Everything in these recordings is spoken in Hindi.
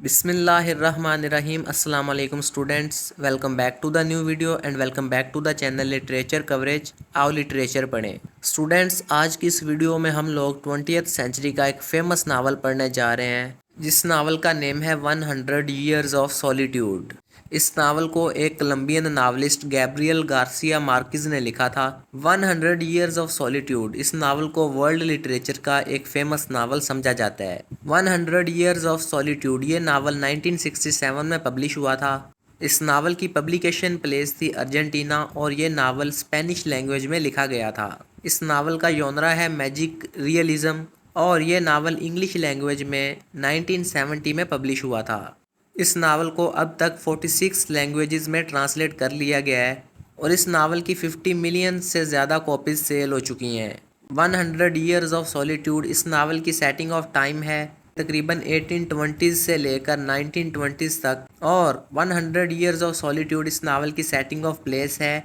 बिस्मिल्लाहिर्रहमानिर्रहीम। अस्सलाम वालेकुम students, welcome back to the new video and welcome back to the channel literature coverage. आओ लिटरेचर पढ़ें। स्टूडेंट्स, आज की इस वीडियो में हम लोग 20th सेंचुरी का एक फेमस नावल पढ़ने जा रहे हैं, जिस नावल का नेम है 100 ईयर्स ऑफ सॉलिट्यूड। इस नावल को एक Colombian novelist Gabriel Garcia Marquez ने लिखा था। 100 ईयर्स ऑफ सॉलिट्यूड इस नावल को वर्ल्ड लिटरेचर का एक फेमस नावल समझा जाता है। 100 ईयर्स ऑफ सॉलिट्यूड ये नावल 1967 में पब्लिश हुआ था। इस नावल की पब्लिकेशन प्लेस थी अर्जेंटीना और ये नावल स्पेनिश लैंग्वेज में लिखा गया था। इस नावल का जॉनरा है मैजिक रियलिज्म और ये नावल इंग्लिश लैंग्वेज में 1970 में पब्लिश हुआ था। इस नावल को अब तक 46 लैंग्वेजेस में ट्रांसलेट कर लिया गया है और इस नावल की 50 मिलियन से ज़्यादा कॉपीज सेल हो चुकी हैं। 100 ईयर्स ऑफ सॉलिट्यूड इस नावल की सेटिंग ऑफ टाइम है तकरीबन 1820s से लेकर 1920s तक और 100 ईयर्स ऑफ सॉलिट्यूड इस नावल की सेटिंग ऑफ प्लेस है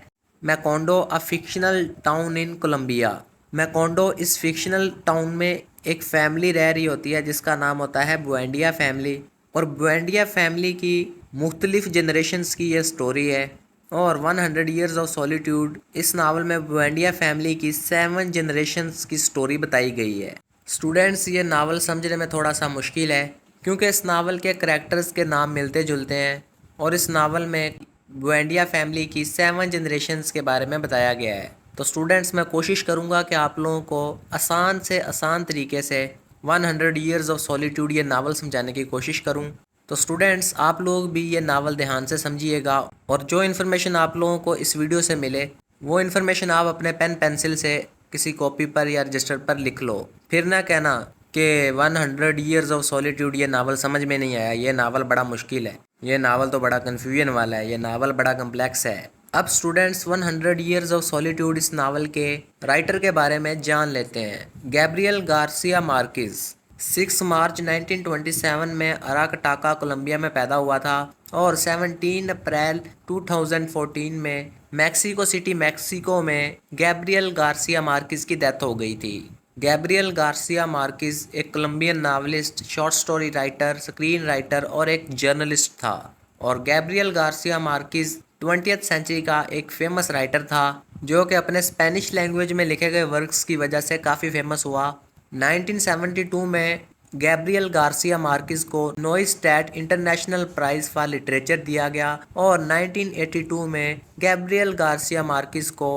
Macondo, a fictional town in Colombia. Macondo इस फिक्शनल टाउन में एक फैमिली रह रही होती है जिसका नाम होता है बुएंडिया फैमिली, और बुएंडिया फैमिली की मुख्तलिफ जनरेशन्स की यह स्टोरी है। और 100 ईयर्स ऑफ सॉलिट्यूड इस नावल में बुएंडिया फैमिली की 7 जनरेशन्स की स्टोरी बताई गई है। स्टूडेंट्स, ये नावल समझने में थोड़ा सा मुश्किल है क्योंकि इस नावल के करैक्टर्स के नाम मिलते जुलते हैं और इस नावल में बुएंडिया फैमिली की 7 जनरेशन्स के बारे में बताया गया है। तो स्टूडेंट्स, मैं कोशिश करूँगा कि आप लोगों को आसान से आसान तरीके से 100 ईयर्स ऑफ सॉलिट्यूड ये नावल समझाने की कोशिश करूं। तो स्टूडेंट्स, आप लोग भी ये नावल ध्यान से समझिएगा और जो इन्फॉर्मेशन आप लोगों को इस वीडियो से मिले वो इन्फॉर्मेशन आप अपने पेन पेंसिल से किसी कॉपी पर या रजिस्टर पर लिख लो। फिर ना कहना कि 100 ईयर्स ऑफ सॉलिट्यूड ये नावल समझ में नहीं आया, ये नावल बड़ा मुश्किल है, ये नावल तो बड़ा कन्फ्यूजन वाला है, ये नावल बड़ा कम्प्लेक्स है। अब स्टूडेंट्स, 100 ईयर्स ऑफ सॉलिट्यूड इस नावल के राइटर के बारे में जान लेते हैं। गैब्रियल गार्सिया मार्किज 6 मार्च 1927 में अराकटाका, कोलंबिया में पैदा हुआ था और 17 अप्रैल 2014 में मैक्सिको सिटी, मैक्सिको में गैब्रियल गार्सिया मार्किज की डेथ हो गई थी। गैब्रियल गार्सिया मार्किज एक Colombian novelist, short story writer, screen writer और एक जर्नलिस्ट था। और गैब्रियल गार्सिया मार्किज 20th सेंचुरी का एक फेमस राइटर था जो कि अपने स्पेनिश लैंग्वेज में लिखे गए वर्क्स की वजह से काफ़ी फेमस हुआ। 1972 में गैब्रियल गार्सिया मार्किज को नोइस्टैट इंटरनेशनल प्राइज़ फॉर लिटरेचर दिया गया और 1982 में गैब्रियल गार्सिया मार्किज को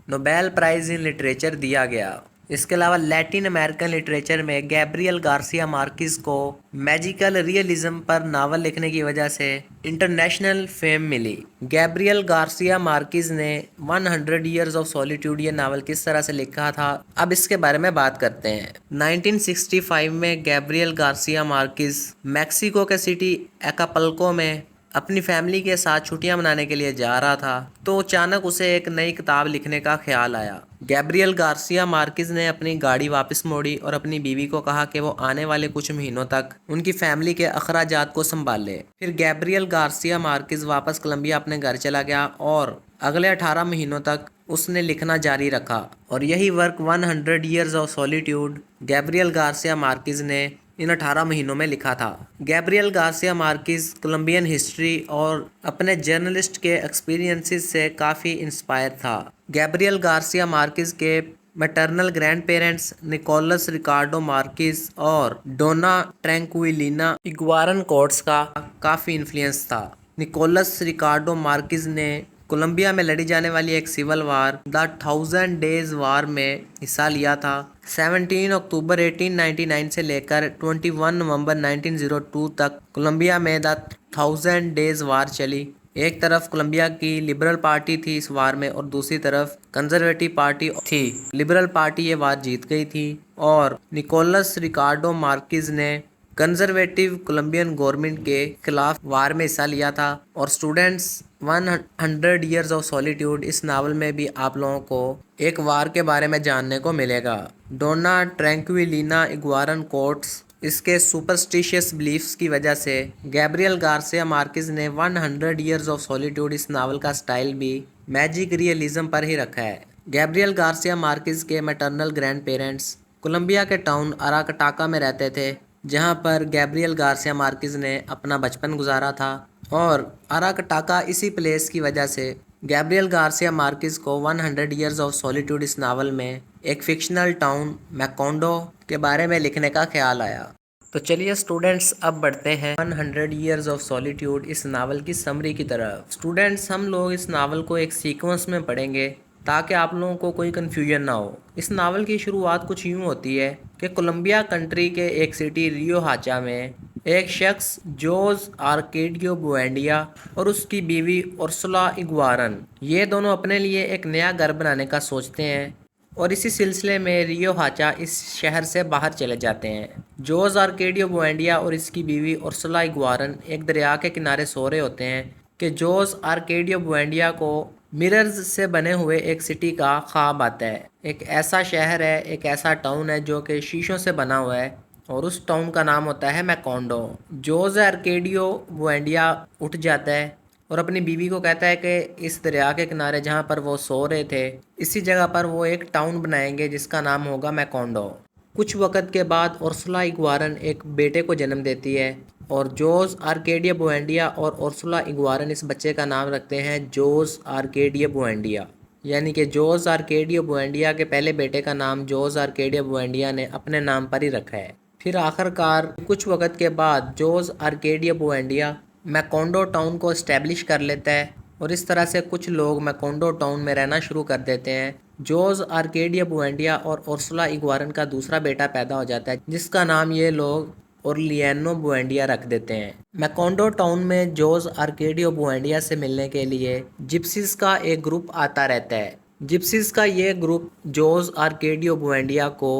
नोबेल प्राइज़ इन लिटरेचर दिया गया। इसके अलावा लैटिन अमेरिकन लिटरेचर में गैब्रियल गार्सिया मार्किज को मैजिकल रियलिज्म पर नावल लिखने की वजह से इंटरनेशनल फेम मिली। गैब्रियल गार्सिया मार्किज ने 100 ईयर्स ऑफ सॉलिट्यूड ये नावल किस तरह से लिखा था, अब इसके बारे में बात करते हैं। 1965 में गैब्रियल गार्सिया मार्किज मैक्सिको के सिटी एकापल्को में अपनी फैमिली के साथ छुट्टियां मनाने के लिए जा रहा था तो अचानक उसे एक नई किताब लिखने का ख्याल आया। गैब्रियल गार्सिया मार्किज ने अपनी गाड़ी वापस मोड़ी और अपनी बीवी को कहा कि वो आने वाले कुछ महीनों तक उनकी फैमिली के अखराजात को संभाल ले। फिर गैब्रियल गार्सिया मार्किज वापस कोलंबिया अपने घर चला गया और अगले 18 महीनों तक उसने लिखना जारी रखा और यही work 100 years of solitude Gabriel Garcia Marquez ने इन 18 महीनों में लिखा था। Gabriel Garcia Marquez Colombian history और अपने जर्नलिस्ट के एक्सपीरियंसेस से काफ़ी इंस्पायर था। गैब्रियल गार्सिया मार्किज के मैटरनल ग्रैंड पेरेंट्स निकोलस रिकार्डो मार्किज और डोना ट्रैंक्विलिना इग्वारन कोर्ट्स का काफ़ी इन्फ्लुएंस था। निकोलस रिकार्डो मार्किज ने कोलंबिया में लड़ी जाने वाली एक सिविल वार द 1000 डेज वार में हिस्सा लिया था। 17 अक्टूबर 1899 से लेकर 21 नवंबर 1902 तक कोलंबिया में द 1000 डेज वार चली। एक तरफ कोलंबिया की लिबरल पार्टी थी इस वार में और दूसरी तरफ कंजर्वेटिव पार्टी थी। लिबरल पार्टी ये वार जीत गई थी और निकोलस रिकार्डो मार्किज ने कंजर्वेटिव कोलंबियन गवर्नमेंट के खिलाफ वार में हिस्सा लिया था। और स्टूडेंट्स, 100 ईयर्स ऑफ सॉलिट्यूड इस नावल में भी आप लोगों को एक वार के बारे में जानने को मिलेगा। डोना ट्रैंक्विलिना इग्वारन कोर्ट्स इसके सुपरस्टिशियस बिलीफ्स की वजह से गैब्रियल गार्सिया मार्किज ने 100 ईयर्स ऑफ सॉलिट्यूड इस नावल का स्टाइल भी मैजिक रियलिज्म पर ही रखा है। गैब्रियल गार्सिया मार्किज के मैटरनल ग्रैंड पेरेंट्स कोलंबिया के टाउन अराकटाका में रहते थे जहां पर गैब्रियल गार्सिया मार्केज ने अपना बचपन गुजारा था। और अराकटाका इसी प्लेस की वजह से गैब्रियल गार्सिया मार्केज को 100 ईयर्स ऑफ सॉलिट्यूड इस नावल में एक फिक्शनल टाउन मैकोंडो के बारे में लिखने का ख्याल आया। तो चलिए स्टूडेंट्स, अब बढ़ते हैं 100 ईयर्स ऑफ सॉलिट्यूड इस नावल की समरी की तरफ। स्टूडेंट्स, हम लोग इस नावल को एक सीक्वेंस में पढ़ेंगे ताकि आप लोगों को कोई कन्फ्यूजन ना हो। इस नावल की शुरुआत कुछ यूँ होती है कि कोलंबिया कंट्री के एक सिटी रियो हाचा में एक शख्स जोज आर्केडियो बुएंडिया और उसकी बीवी उर्सुला इग्वारन, ये दोनों अपने लिए एक नया घर बनाने का सोचते हैं और इसी सिलसिले में रियो हाचा इस शहर से बाहर चले जाते हैं। जोज आर्केडियो बुएंडिया और इसकी बीवी उर्सुला इग्वारन एक दरिया के किनारे सो रहे होते हैं कि जोज आर्केडियो बुएंडिया को मिरर्स से बने हुए एक सिटी का ख्वाब आता है। एक ऐसा शहर है, एक ऐसा टाउन है जो कि शीशों से बना हुआ है और उस टाउन का नाम होता है मैकोंडो। जोज आर्केडियो बुएंडिया उठ जाता है और अपनी बीवी को कहता है कि इस दरिया के किनारे जहाँ पर वो सो रहे थे, इसी जगह पर वो एक टाउन बनाएंगे जिसका नाम होगा मैकोंडो। कुछ वक़्त के बाद उर्सुला इग्वारन एक बेटे को जन्म देती है और जोज आर्केडिया बुएंडिया और उर्सुला इग्वारन इस बच्चे का नाम रखते हैं जोज आर्केडिया बुएंडिया। यानी कि जोज आर्केडिया बुएंडिया के पहले बेटे का नाम जोज आर्केडिया बुएंडिया ने अपने नाम पर ही रखा है। फिर आखिरकार कुछ वक़्त के बाद जोज आर्केडिया बुएंडिया मैकोंडो टाउन को इस्टेब्लिश कर लेता है और इस तरह से कुछ लोग मैकोंडो टाउन में रहना शुरू कर देते हैं। जोज आर्केडिया बुएंडिया और उर्सुला इग्वारन का दूसरा बेटा पैदा हो जाता है जिसका नाम ये लोग ओरलियानो बुएंडिया रख देते हैं। मैकोंडो टाउन में जोज आर्केडियो बुएंडिया से मिलने के लिए जिप्सीज का एक ग्रुप आता रहता है। जिप्सीज का ये ग्रुप जोज आर्केडियो बुएंडिया को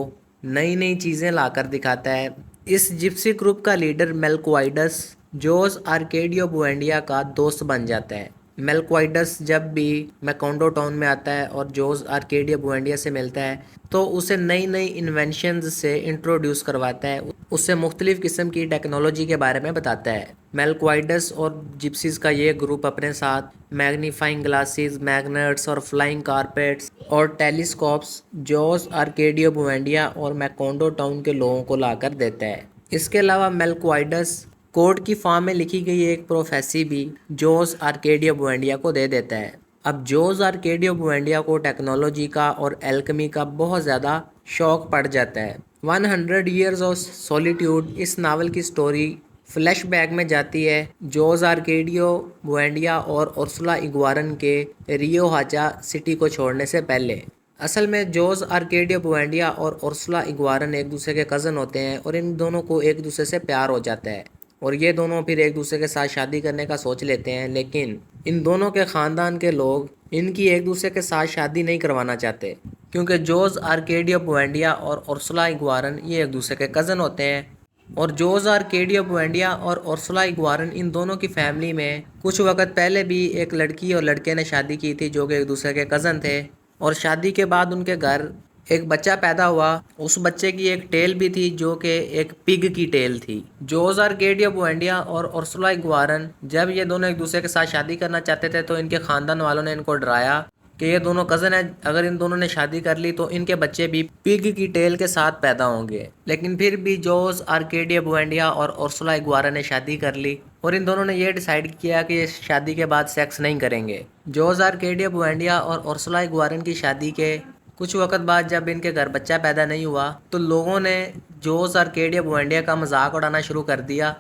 नई नई चीज़ें लाकर दिखाता है। इस जिप्सी ग्रुप का लीडर मेलक्वाइडस जोज आर्केडियो बुएंडिया का दोस्त बन जाता है। मेलक्वाइडस जब भी मैकोंडो टाउन में आता है और जोज आर्केडियो बुएंडिया से मिलता है तो उसे नई नई इन्वेंशंस से इंट्रोड्यूस करवाता है, उससे मुख्तलिफ़ किस्म की टेक्नोलॉजी के बारे में बताता है। मेलक्वाइडस और जिप्सीज का ये ग्रुप अपने साथ मैग्नीफाइंग ग्लासेस, मैग्नेट्स और फ्लाइंग कारपेट्स और टेलीस्कोप्स जोज आर्केडियो बुएंडिया और मैकोंडो टाउन के लोगों को लाकर देता है। इसके अलावा मेलक्वाइडस कोड की फॉर्म में लिखी गई एक प्रोफेसी भी जोज आर्केडियो बुएंडिया को दे देता है। अब जोज आर्केडियो बुएंडिया को टेक्नोलॉजी का और एल्केमी का बहुत ज़्यादा शौक पड़ जाता है। 100 ईयर्स ऑफ सॉलिट्यूड इस नावल की स्टोरी फ्लैशबैक में जाती है जोज आर्केडियो बुएंडिया और उर्सुला इग्वारन के रियो हाचा सिटी को छोड़ने से पहले। असल में जोज आर्केडियो बुएंडिया और उर्सुला इग्वारन एक दूसरे के कज़न होते हैं और इन दोनों को एक दूसरे से प्यार हो जाता है और ये दोनों फिर एक दूसरे के साथ शादी करने का सोच लेते हैं, लेकिन इन दोनों के ख़ानदान के लोग इनकी एक दूसरे के साथ शादी नहीं करवाना चाहते क्योंकि जोज आर्केडियो बुएंडिया और उर्सुला इग्वारन ये एक दूसरे के कज़न होते हैं। और जोज आर्केडियो बुएंडिया और उर्सुला इग्वारन इन दोनों की फैमिली में कुछ वक्त पहले भी एक लड़की और लड़के ने शादी की थी जो कि एक दूसरे के कज़न थे और शादी के बाद उनके घर एक बच्चा पैदा हुआ। उस बच्चे की एक टेल भी थी जो कि एक पिग की टेल थी। जोज आर्केडियो बुएंडिया और उर्सुला इग्वारन जब ये दोनों एक दूसरे के साथ शादी करना चाहते थे तो इनके ख़ानदान वालों ने इनको डराया कि ये दोनों कज़न हैं, अगर इन दोनों ने शादी कर ली तो इनके बच्चे भी पिग की टेल के साथ पैदा होंगे। लेकिन फिर भी जोज आर्केडियो बुएंडिया और उर्सुला इग्वारन ने शादी कर ली और इन दोनों ने ये डिसाइड किया कि ये शादी के बाद सेक्स नहीं करेंगे। जोज आर्केडियो बुएंडिया और उर्सुला इग्वारन की शादी के कुछ वक्त बाद जब इनके घर बच्चा पैदा नहीं हुआ तो लोगों ने जोज आर्केडियो बुएंडिया का मजाक उड़ाना शुरू कर दिया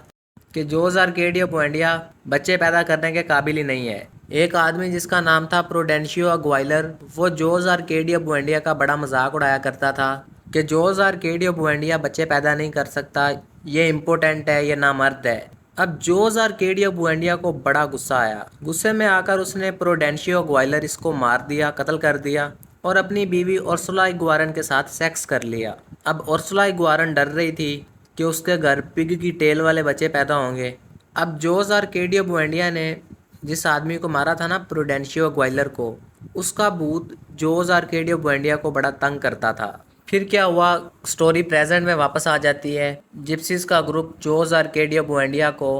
कि जोज आर्केडियो बुएंडिया बच्चे पैदा करने के काबिल ही नहीं है। एक आदमी जिसका नाम था प्रूडेंशियो अग्वाइलर, वो जोज आर्केडियो बुएंडिया का बड़ा मजाक उड़ाया करता था कि जोज आर्केडियो बुएंडिया बच्चे पैदा नहीं कर सकता, ये इम्पोर्टेंट है, ये नामर्द है। अब जोज आर्केडियो बुएंडिया को बड़ा गुस्सा आया। गुस्से में आकर उसने प्रूडेंशियो अग्वाइलर इसको मार दिया, कत्ल कर दिया और अपनी बीवी उर्सुला इग्वारन के साथ सेक्स कर लिया। अब उर्सुला इग्वारन डर रही थी कि उसके घर पिग की टेल वाले बच्चे पैदा होंगे। अब जोज आर्केडियो बुएंडिया ने जिस आदमी को मारा था ना, प्रूडेंशियो अग्वाइलर को, उसका भूत जोज आर्केडियो बुएंडिया को बड़ा तंग करता था। फिर क्या हुआ, स्टोरी प्रेजेंट में वापस आ जाती है। जिप्सीज का ग्रुप जोज आर्केडियो बुएंडिया को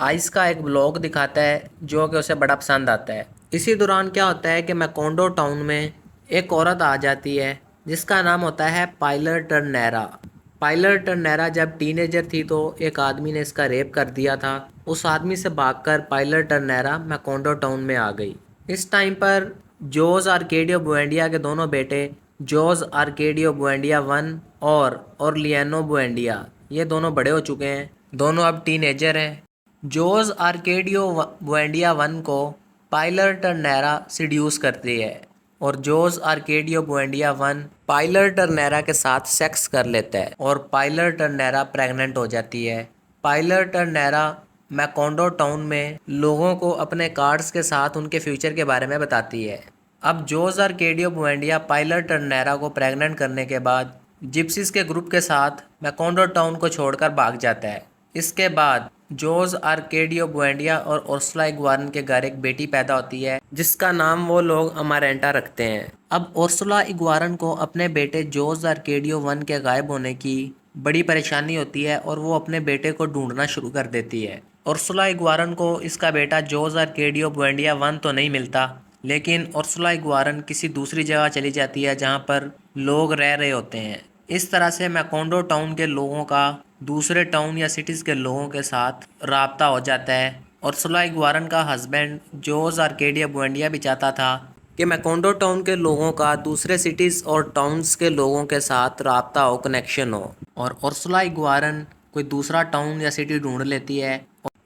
आइस का एक ब्लॉग दिखाता है जो कि उसे बड़ा पसंद आता है। इसी दौरान क्या होता है कि मैकोंडो टाउन में एक औरत आ जाती है जिसका नाम होता है पाइलर टर्नेरा। पायलर टर्नेरा जब टीनेजर थी तो एक आदमी ने इसका रेप कर दिया था। उस आदमी से भागकर पायलर टर्नेरा मैकोंडो टाउन में आ गई। इस टाइम पर जोस आर्केडियो बुएंडिया के दोनों बेटे जोस आर्केडियो बुएंडिया वन और ओरलियानो बुएंडिया, ये दोनों बड़े हो चुके हैं। दोनों अब टीनेजर हैं। जोस आर्केडियो बुएंडिया वन को पायलर टर्नेरा सिड्यूस करती है और जोस आर्केडियो बुएंडिया वन पायलर टर्नेरा के साथ सेक्स कर लेता है और पायलर टर्नेरा प्रेग्नेंट हो जाती है। पायलर टर्नेरा मैकोंडो टाउन में लोगों को अपने कार्ड्स के साथ उनके फ्यूचर के बारे में बताती है। अब जोस आर्केडियो बुएंडिया पायलर टर्नेरा को प्रेग्नेंट करने के बाद जिप्सीज के ग्रुप के साथ मैकोंडो टाउन को छोड़कर भाग जाता है। इसके बाद जोस आर्केडियो बुएंडिया और उर्सुला इग्वारन के घर एक बेटी पैदा होती है जिसका नाम वो लोग अमारेंटा रखते हैं। अब उर्सुला इग्वारन को अपने बेटे जोस आर्केडियो वन के गायब होने की बड़ी परेशानी होती है और वो अपने बेटे को ढूंढना शुरू कर देती है। उर्सुला इग्वारन को इसका बेटा जोस आर्केडियो बुएंडिया वन तो नहीं मिलता, लेकिन उर्सुला इग्वारन किसी दूसरी जगह चली जाती है जहाँ पर लोग रह रहे होते हैं। इस तरह से मैकोंडो टाउन के लोगों का दूसरे टाउन या सिटीज़ के लोगों के साथ राब्ता हो जाता है। उर्सुला इग्वारन का हस्बैंड जोस आर्केडियो बुएंडिया भी चाहता था कि मैकोंडो टाउन के लोगों का दूसरे सिटीज़ और टाउन्स के लोगों के साथ राब्ता हो, कनेक्शन हो, और उर्सुला इग्वारन कोई दूसरा टाउन या सिटी ढूंढ लेती है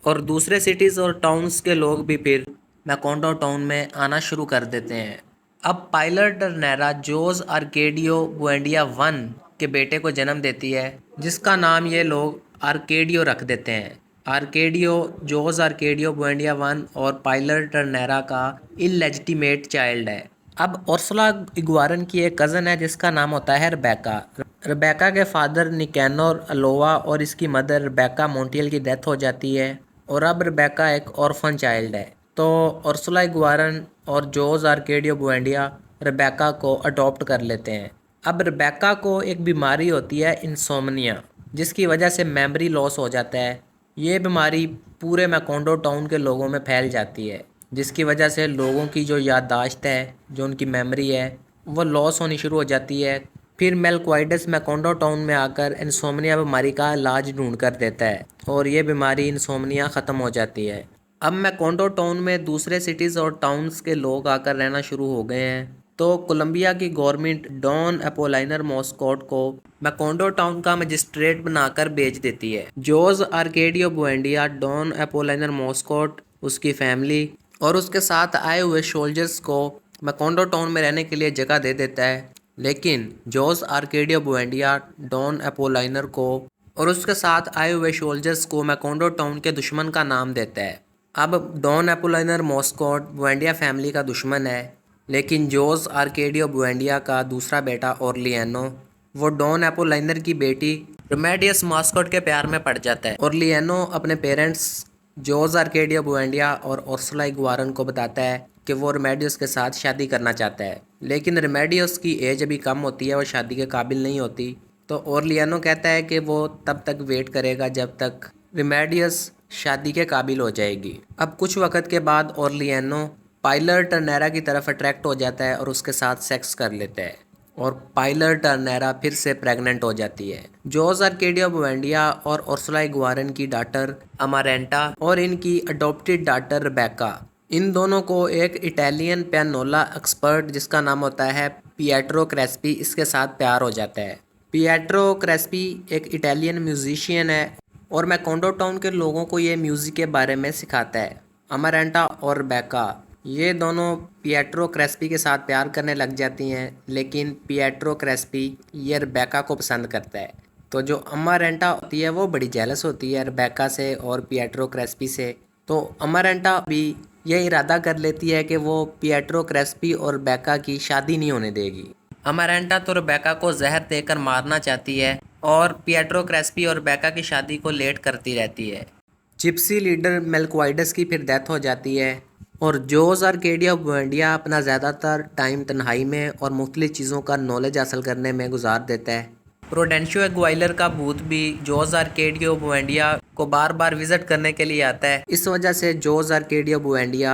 और दूसरे सिटीज़ और टाउन्स के लोग भी फिर मैकोंडो टाउन में आना शुरू कर देते हैं। अब पायलर टर्नेरा जोस आर्केडियो बुएंडिया वन के बेटे को जन्म देती है जिसका नाम ये लोग आर्केडियो रख देते हैं। आर्केडियो जोस आर्केडियो बुएंडिया वन और पायलर टर्नेरा का इलेजिटिमेट चाइल्ड है। अब उर्सुला इग्वारन की एक कज़न है जिसका नाम होता है रेबेका। रेबेका के फादर निकैनोर अलोवा और इसकी मदर रेबेका मोंटियल की डेथ हो जाती है और अब रेबेका एक ऑर्फन चाइल्ड है। तो उर्सुला इग्वारन और जोस आर्केडियो बुएंडिया रेबेका को अडॉप्ट कर लेते हैं। अब रेबेका को एक बीमारी होती है इंसोम्निया, जिसकी वजह से मेमोरी लॉस हो जाता है। ये बीमारी पूरे मैकोंडो टाउन के लोगों में फैल जाती है जिसकी वजह से लोगों की जो याददाश्त है, जो उनकी मेमोरी है, वो लॉस होनी शुरू हो जाती है। फिर मेलक्वाइडस मैकोंडो टाउन में आकर इंसोम्निया बीमारी का इलाज ढूंढ कर देता है और ये बीमारी इंसोम्निया ख़त्म हो जाती है। अब मैकोंडो टाउन में दूसरे सिटीज़ और टाउन्स के लोग आकर रहना शुरू हो गए हैं। तो कोलंबिया की गवर्नमेंट डॉन अपोलाइनर मॉस्कोट को मैकोंडो टाउन का मजिस्ट्रेट बनाकर भेज देती है। जोस आर्केडियो बुएंडिया, डॉन अपोलाइनर मॉस्कोट, उसकी फैमिली और उसके साथ आए हुए सोल्जर्स को मैकोंडो टाउन में रहने के लिए जगह दे देता है, लेकिन जोस आर्केडियो बुएंडिया डॉन अपोलाइनर को और उसके साथ आए हुए सोल्जर्स को मैकोंडो टाउन के दुश्मन का नाम देता है। अब डॉन अपोलाइनर मॉस्कोट बुएंडिया फैमिली का दुश्मन है, लेकिन जोस आर्केडियो बुएंडिया का दूसरा बेटा ओरलियानो, वो डॉन अपोलाइनर की बेटी रेमेडियस मॉस्कोट के प्यार में पड़ जाता है। ओरलियानो अपने पेरेंट्स जोस आर्केडियो बुएंडिया और उर्सुला इग्वारन को बताता है कि वो रेमेडियस के साथ शादी करना चाहता है, लेकिन रेमेडियस की एज अभी कम होती है, वो शादी के काबिल नहीं होती। तो ओरलियानो कहता है कि वो तब तक वेट करेगा जब तक रेमेडियस शादी के काबिल हो जाएगी। अब कुछ वक्त के बाद ओरलियानो पायलर टर्नेरा की तरफ अट्रैक्ट हो जाता है और उसके साथ सेक्स कर लेता है और पायलर टर्नेरा फिर से प्रेग्नेंट हो जाती है। जोस आर्केडियो बुएंडिया और उर्सुला इग्वारन की डॉटर अमारेंटा और इनकी अडॉप्टेड डॉटर रेबेका, इन दोनों को एक इटालियन पियानोला एक्सपर्ट जिसका नाम होता है पिएट्रो क्रेस्पी, इसके साथ प्यार हो जाता है। पिएट्रो क्रेस्पी एक इटालियन म्यूजिशियन है और मैकोंडो टाउन के लोगों को ये म्यूज़िक के बारे में सिखाता है। अमारेंटा और रेबेका ये दोनों पिएट्रो क्रेस्पी के साथ प्यार करने लग जाती हैं, लेकिन पिएट्रो क्रेस्पी ये रेबेका को पसंद करता है। तो जो अमारेंटा होती है वो बड़ी जेलस होती है रेबेका से और पिएट्रो क्रेस्पी से। तो अमारेंटा भी ये इरादा कर लेती है कि वो पिएट्रो क्रेस्पी और रेबेका की शादी नहीं होने देगी। अमारेंटा तो रेबेका को जहर देकर मारना चाहती है और पिएट्रो क्रेस्पी और रेबेका की शादी को लेट करती रहती है। जिप्सी लीडर मेलक्वाइडस की फिर डेथ हो जाती है और जोस आर्केडियो बुएंडिया अपना ज़्यादातर टाइम तन्हाई में और मुख्तलिफ चीज़ों का नॉलेज हासिल करने में गुजार देता है। प्रोडेंशियो एग्वाइलर का भूत भी जोस आर्केडियो बुएंडिया को बार बार विजिट करने के लिए आता है। इस वजह से जोस आर्केडियो बुएंडिया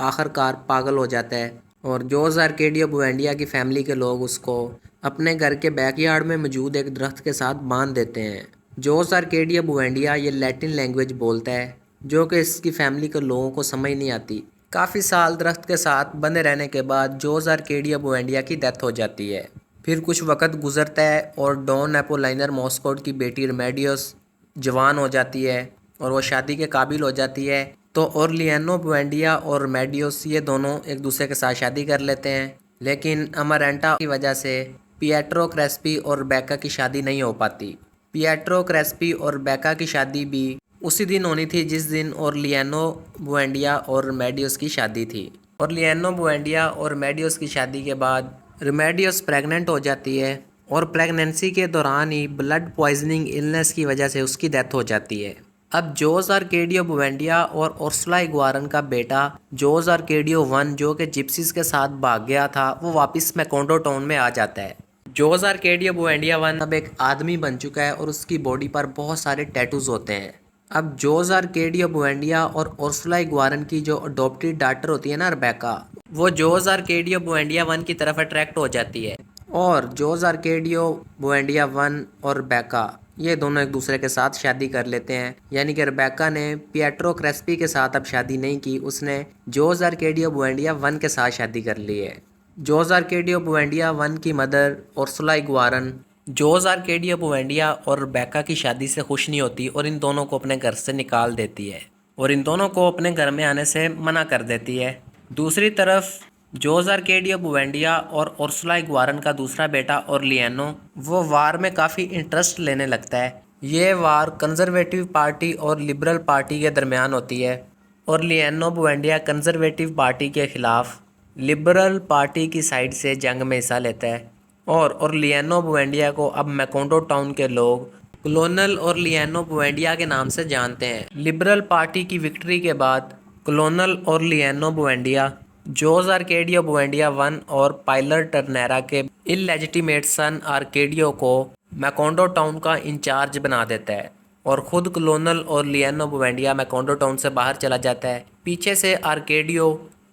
आखिरकार पागल हो जाता है और जोस आर्केडियो बुएंडिया की फैमिली के लोग उसको अपने घर के बैकयार्ड में मौजूद एक दरख्त के साथ बांध देते हैं। जोस आर्केडिया बुएंडिया ये लैटिन लैंग्वेज बोलता है, जो कि इसकी फैमिली के लोगों को समझ नहीं आती। काफ़ी साल दरख्त के साथ बंधे रहने के बाद जोस आर्केडिया बुएंडिया की डेथ हो जाती है। फिर कुछ वक्त गुजरता है और डॉन एपोलाइनर मॉस्कोट की बेटी रेमेडियोस जवान हो जाती है और वो शादी के काबिल हो जाती है। तो ओरलियानो बुएंडिया और रेमेडियोस ये दोनों एक दूसरे के साथ शादी कर लेते हैं, लेकिन अमारेंटा की वजह से पिएट्रो क्रेस्पी और बेका की शादी नहीं हो पाती। पिएट्रो क्रेस्पी और बेका की शादी भी उसी दिन होनी थी जिस दिन ओरलियानो बुएंडिया और रेमेडियोस की शादी थी। ओरलियानो बुएंडिया और रेमेडियोस की शादी के बाद रेमेडियोस प्रेग्नेंट हो जाती है और प्रेगनेंसी के दौरान ही ब्लड पॉइजनिंग इलनेस की वजह से उसकी डेथ हो जाती है। अब जोस आर्केडियो बुएंडिया और उर्सुला इग्वारन का बेटा जोस आर्केडियो वन, जो कि जिप्सीज के साथ भाग गया था, वो वापस मैकोंडो टाउन में आ जाता है। जोस आर्केडियो बुएंडिया वन अब एक आदमी बन चुका है और उसकी बॉडी पर बहुत सारे टैटूज होते हैं। अब जोस आर्केडियो बुएंडिया और उर्सुला इग्वारन की जो अडॉप्टेड डॉटर होती है ना, रेबेका, वो जोस आर्केडियो बुएंडिया वन की तरफ अट्रैक्ट हो जाती है और जोस आर्केडियो बुएंडिया वन और रेबेका ये दोनों एक दूसरे के साथ शादी कर लेते हैं। यानी कि रेबेका ने पिएट्रो क्रेस्पी के साथ अब शादी नहीं की, उसने जोस आर्केडियो बुएंडिया वन के साथ शादी कर ली है। जोस आर्केडियो बुएंडिया वन की मदर उर्सुला इग्वारन जोस आर्केडियो बुएंडिया और रेबेका की शादी से खुश नहीं होती और इन दोनों को अपने घर से निकाल देती है और इन दोनों को अपने घर में आने से मना कर देती है। दूसरी तरफ जोस आर्केडियो बुएंडिया और उर्सुला इग्वारन का दूसरा बेटा ओरलियानो, वो वार में काफ़ी इंटरेस्ट लेने लगता है। ये वार कंजर्वेटिव पार्टी और लिबरल पार्टी के दरमियान होती है। ओरलियानो बुएंडिया कंजर्वेटिव पार्टी के खिलाफ लिबरल पार्टी की साइड से जंग में हिस्सा लेता है और ओरलियानो बुएंडिया को अब मैकोंडो टाउन के लोग कलोनल ओरलियानो बुएंडिया के नाम से जानते हैं। लिबरल पार्टी की विक्ट्री के बाद कलोनल ओरलियानो बुएंडिया जोस आर्केडियो बुएंडिया वन और पाइलर टर्नेरा के इलेजिटिमेट सन आर्केडियो को मैकोंडो टाउन का इंचार्ज बना देता है और खुद कलोनल ओरलियानो बुएंडिया मैकोंडो टाउन से बाहर चला जाता है। पीछे से आर्केडियो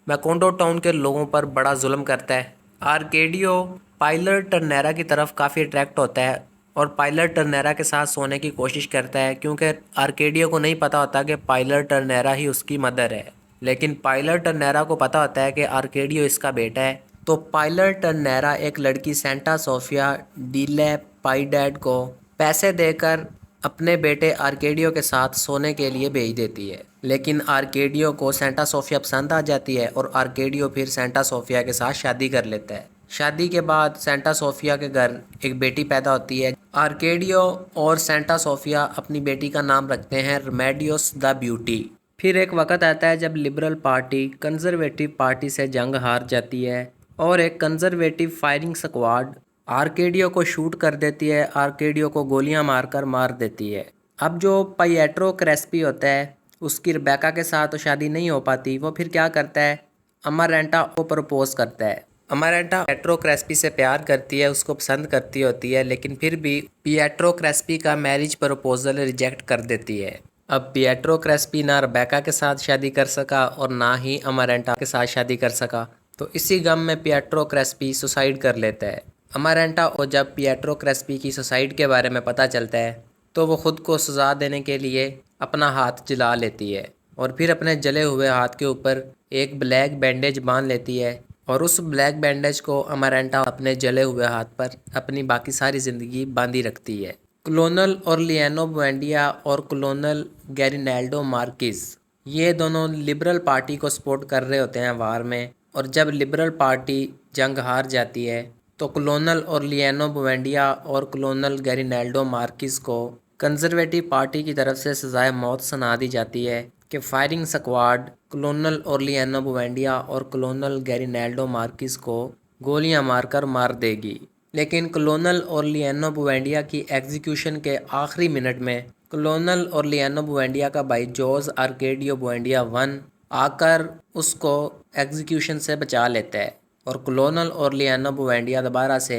मैकोंडो टाउन के लोगों पर बड़ा जुल्म करता है। आर्केडियो पाइलर टर्नेरा की तरफ काफ़ी अट्रैक्ट होता है और पाइलर टर्नेरा के साथ सोने की कोशिश करता है, क्योंकि आर्केडियो को नहीं पता होता कि पाइलर टर्नेरा ही उसकी मदर है, लेकिन पाइलर टर्नेरा को पता होता है कि आर्केडियो इसका बेटा है। तो पाइलर टर्नेरा एक लड़की सेंटा सोफिया डीले पाइडेड को पैसे देकर अपने बेटे आर्केडियो के साथ सोने के लिए भेज देती है, लेकिन आर्केडियो को सेंटा सोफिया पसंद आ जाती है और आर्केडियो फिर सेंटा सोफिया के साथ शादी कर लेता है। शादी के बाद सेंटा सोफिया के घर एक बेटी पैदा होती है। आर्केडियो और सेंटा सोफिया अपनी बेटी का नाम रखते हैं रेमेडियोस द ब्यूटी। फिर एक वक्त आता है जब लिबरल पार्टी कंजर्वेटिव पार्टी से जंग हार जाती है और एक कंजर्वेटिव फायरिंग स्क्वाड आर्केडियो को शूट कर देती है, आर्केडियो को गोलियां मारकर मार देती है। अब जो पिएट्रो क्रेस्पी होता है, उसकी रेबेका के साथ तो शादी नहीं हो पाती, वो फिर क्या करता है, अमारेंटा को प्रपोज करता है। अमारेंटा पिएट्रो क्रेस्पी से प्यार करती है, उसको पसंद करती होती है, लेकिन फिर भी पिएट्रो क्रेस्पी का मैरिज प्रपोजल रिजेक्ट कर देती है। अब पिएट्रो क्रेस्पी ना रेबेका के साथ शादी कर सका और ना ही अमारेंटा के साथ शादी कर सका, तो इसी गम में पिएट्रो क्रेस्पी सुसाइड कर लेता है। अमारेंटा को जब पिएट्रो क्रेस्पी की सुसाइड के बारे में पता चलता है तो वो खुद को सजा देने के लिए अपना हाथ जला लेती है और फिर अपने जले हुए हाथ के ऊपर एक ब्लैक बैंडेज बांध लेती है और उस ब्लैक बैंडेज को अमारेंटा अपने जले हुए हाथ पर अपनी बाकी सारी ज़िंदगी बांधी रखती है। कलोनल ओरलियानो बुएंडिया और कलोनल गैरिनेल्डो मार्किस ये दोनों लिबरल पार्टी को सपोर्ट कर रहे होते हैं वार में, और जब लिबरल पार्टी जंग हार जाती है तो कलोनल ओरलियानो बुएंडिया और कलोनल गैरिनेल्डो मार्किस को कंजर्वेटिव पार्टी की तरफ से सजाए मौत सुना दी जाती है कि फायरिंग स्क्वाड कलोनल ओरलियानो बुएंडिया और कलोनल गैरिनेल्डो मार्किस को गोलियां मारकर मार देगी। लेकिन कलोनल ओरलियानो बुएंडिया की एग्जीक्यूशन के आखिरी मिनट में कलोनल ओरलियानो बुएंडिया का भाई जोस आर्केडियो बुएंडिया वन आकर उसको एग्जीक्यूशन से बचा लेता है और कलोनल ओरलियानो बुएंडिया दोबारा से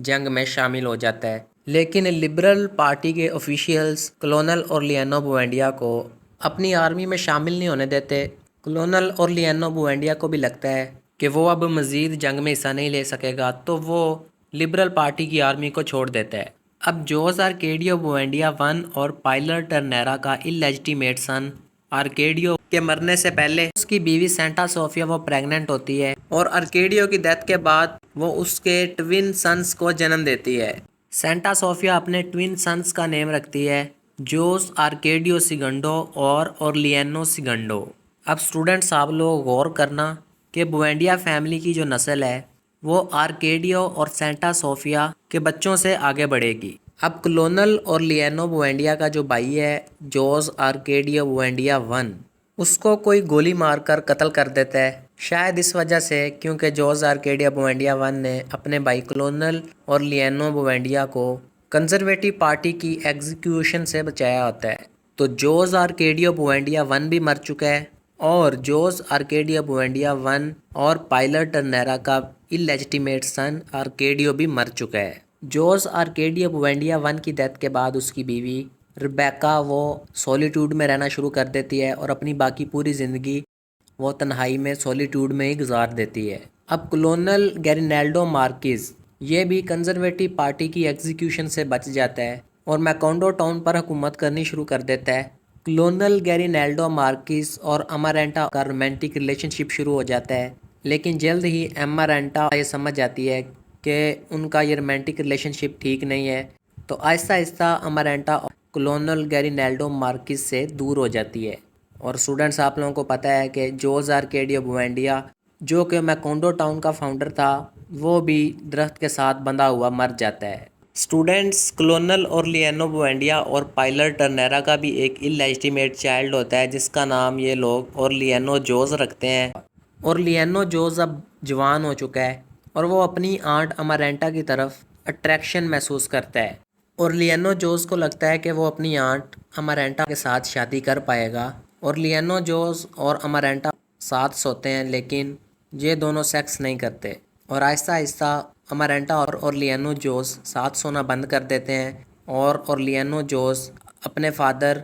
जंग में शामिल हो जाता है। लेकिन लिबरल पार्टी के ऑफिशियल्स कलोनल ओरलियानो बुएंडिया को अपनी आर्मी में शामिल नहीं होने देते। कलोनल ओरलियानो बुएंडिया को भी लगता है कि वो अब मज़ीद जंग में हिस्सा नहीं ले सकेगा, तो वो लिबरल पार्टी की आर्मी को छोड़ देता है। अब जोस आर्केडियो बुएंडिया वन और पाइलर टर्नेरा का इलेजिटिमेट सन आर्केडियो के मरने से पहले उसकी बीवी सेंटा सोफिया वो प्रेग्नेंट होती है और आर्केडियो की डेथ के बाद वो उसके ट्विन सन्स को जन्म देती है। सेंटा सोफिया अपने ट्विन सन्स का नेम रखती है जोस आर्केडियो सिगंडो और ओरलियानो सिगंडो। अब स्टूडेंट्स आप लोग गौर करना कि बुएंडिया फैमिली की जो नस्ल है वो आर्केडियो और सेंटा सोफिया के बच्चों से आगे बढ़ेगी। अब क्लोनल और लियानो बुएंडिया का जो भाई है जोस आर्केडियो बुएंडिया वन, उसको कोई गोली मारकर कत्ल कर देता है, शायद इस वजह से क्योंकि जोस आर्केडिया बुएंडिया वन ने अपने भाई क्लोनल और लियानो बुएंडिया को कंजर्वेटिव पार्टी की एग्जीक्यूशन से बचाया होता है। तो जोस आर्केडियो बुएंडिया वन भी मर चुका है और जोस आर्केडियो बुएंडिया वन और पाइलर टर्नेरा का इलेजिटिमेट सन आर्केडियो भी मर चुका है। जोस आर्केडियो बुएंडिया वन की डेथ के बाद उसकी बीवी रिबेका वो सॉलिट्यूड में रहना शुरू कर देती है और अपनी बाकी पूरी ज़िंदगी वो तन्हाई में सॉलिट्यूड में ही गुजार देती है। अब क्लोनल गैरिनेल्डो मार्किस ये भी कंजर्वेटिव पार्टी की एग्जीक्यूशन से बच जाता है और मैकोंडो टाउन पर हुकूमत करनी शुरू कर देता है। क्लोनल गैरिनेल्डो मार्किस और अमारेंटा का रोमांटिक रिलेशनशिप शुरू हो जाता है, लेकिन जल्द ही अमारेंटा ये समझ जाती है कि उनका ये रोमांटिक रिलेशनशिप ठीक नहीं है, तो आहिस्ता आहिस्ता अमारेंटा क्लोनल गैरिनेल्डो मार्किस से दूर हो जाती है। और स्टूडेंट्स आप लोगों को पता है कि जोस आर्केडियो बुएंडिया जो कि मैकोंडो टाउन का फाउंडर था वो भी दरख्त के साथ बंधा हुआ मर जाता है। स्टूडेंट्स क्लोनल और लियानो बुएंडिया और पाइलर टर्नेरा का भी एक इलेजिटिमेट चाइल्ड होता है जिसका नाम ये लोग और लियानो जोस रखते हैं। और लियानो जोस अब जवान हो चुका है और वो अपनी आंट अमारेंटा की तरफ अट्रैक्शन महसूस करता है और लियानो जोस को लगता है कि वो अपनी आंट अमारेंटा के साथ शादी कर पाएगा और लियानो जोस और अमारेंटा साथ सोते हैं, लेकिन ये दोनों सेक्स नहीं करते और आहिस्ता आहिस्ता अमारेंटा और लियानो जोस साथ सोना बंद कर देते हैं और लियानो जोस अपने फादर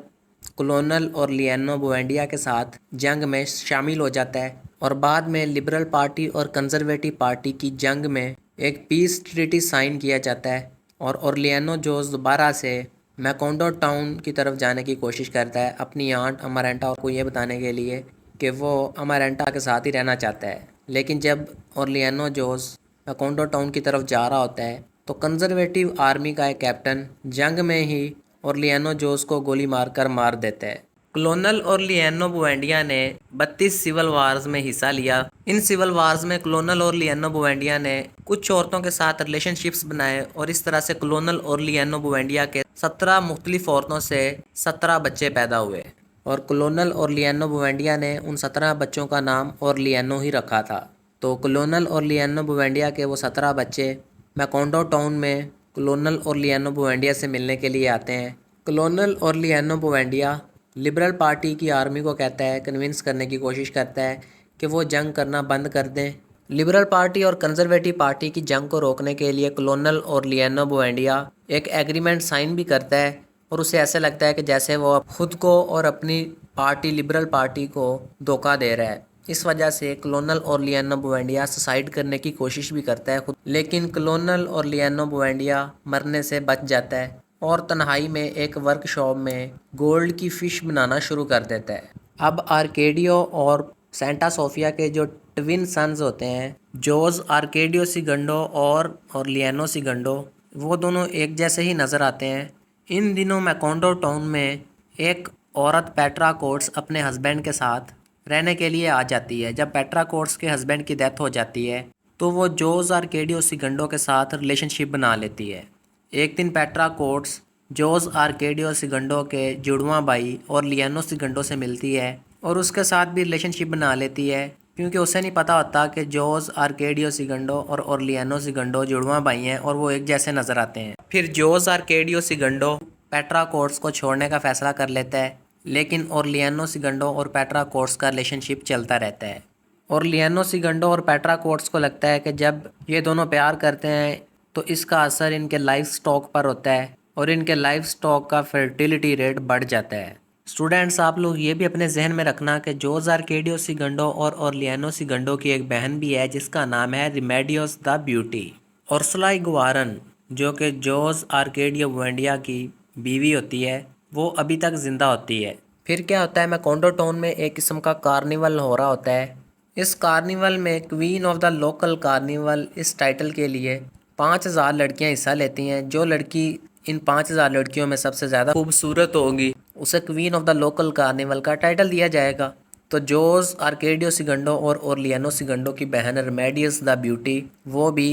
क्लोनल और लियानो बुएंडिया के साथ जंग में शामिल हो जाता है और बाद में लिबरल पार्टी और कंजर्वेटिव पार्टी की जंग में एक पीस ट्रीटी साइन किया जाता है और लियानो जोस दोबारा से मैकोंडो टाउन की तरफ जाने की कोशिश करता है अपनी आंट अमारेंटा को ये बताने के लिए कि वो अमारेंटा के साथ ही रहना चाहता है। लेकिन जब ओरलियानो जोस मैकोंडो टाउन की तरफ जा रहा होता है तो कंजर्वेटिव आर्मी का एक कैप्टन जंग में ही ओरलियानो जोस को गोली मारकर मार देता है। क्लोनल और लियानो बुएंडिया ने 32 सिविल वार्स में हिस्सा लिया। इन सिविल वार्स में क्लोनल और लियानो बुएंडिया ने कुछ औरतों के साथ रिलेशनशिप्स बनाए और इस तरह से क्लोनल और लियानो बुएंडिया के 17 मुख्तलिफ औरतों से 17 बच्चे पैदा हुए और क्लोनल और लियानो बुएंडिया ने उन 17 बच्चों का नाम और लियानो ही रखा था। तो क्लोनल और लियानो बुएंडिया के वो 17 बच्चे मैकोंडो टाउन में क्लोनल और लियानो बुएंडिया से मिलने के लिए आते हैं। क्लोनल और लियानो बुएंडिया लिबरल पार्टी की आर्मी को कहता है, कन्विंस करने की कोशिश करता है कि वो जंग करना बंद कर दें। लिबरल पार्टी और कंजर्वेटिव पार्टी की जंग को रोकने के लिए क्लोनल और लियानो बुएंडिया एक एग्रीमेंट साइन भी करता है और उसे ऐसे लगता है कि जैसे वो खुद को और अपनी पार्टी लिबरल पार्टी को धोखा दे रहा है। इस वजह से क्लोनल और लियानो बुएंडिया सुसाइड करने की कोशिश भी करता है खुद, लेकिन क्लोनल और लियानो बुएंडिया मरने से बच जाता है और तन्हाई में एक वर्कशॉप में गोल्ड की फ़िश बनाना शुरू कर देता है। अब आर्केडियो और सेंटा सोफिया के जो ट्विन सन्स होते हैं जोस आर्केडियो सिगंडो और लियानो सिगंडो, वो दोनों एक जैसे ही नज़र आते हैं। इन दिनों मैकोंडो टाउन में एक औरत पेट्रा कोट्स अपने हस्बैंड के साथ रहने के लिए आ जाती है। जब पेट्रा कोट्स के हस्बैंड की डेथ हो जाती है तो वो जोस आर्केडियो सिगंडो के साथ रिलेशनशिप बना लेती है। एक दिन पेट्रा कोट्स जोस आर्केडियो सिगंडो के जुड़वा भाई और लियानो सिगंडो से मिलती है और उसके साथ भी रिलेशनशिप बना लेती है, क्योंकि उसे नहीं पता होता कि जोस आर्केडियो सिगंडो और लियानो सिगंडो जुड़वा भाई हैं और वो एक जैसे नज़र आते हैं। फिर जोस आर्केडियो सिगंडो पेट्रा कोट्स को छोड़ने का फ़ैसला कर लेता है, लेकिन लियानो सिगंडो और पेट्रा कोट्स का रिलेशनशिप चलता रहता है। और लियानो सिगंडो और पेट्रा कोट्स को लगता है कि जब ये दोनों प्यार करते हैं तो इसका असर इनके लाइफ स्टॉक पर होता है और इनके लाइफ स्टॉक का फर्टिलिटी रेट बढ़ जाता है। स्टूडेंट्स आप लोग ये भी अपने जहन में रखना कि जोस आर्केडियो सिगंडो और लियानो सिगंडो की एक बहन भी है जिसका नाम है रिमेडियोस द ब्यूटी। उर्सुला इगुआरन, जो कि जोस आर्केडियो बुएंडिया की बीवी होती है, वो अभी तक जिंदा होती है। फिर क्या होता है, मैकोंडो टाउन में एक किस्म का कार्निवल हो रहा होता है। इस कार्निवल में queen of the local carnival इस टाइटल के लिए 5,000 लड़कियां हिस्सा लेती हैं। जो लड़की इन 5,000 लड़कियों में सबसे ज़्यादा खूबसूरत होगी उसे queen of the local carnival का टाइटल दिया जाएगा। तो जोस आर्केडियो सिगंडो और ओरलियानो सिगंडो की बहन रेमेडियस द ब्यूटी वो भी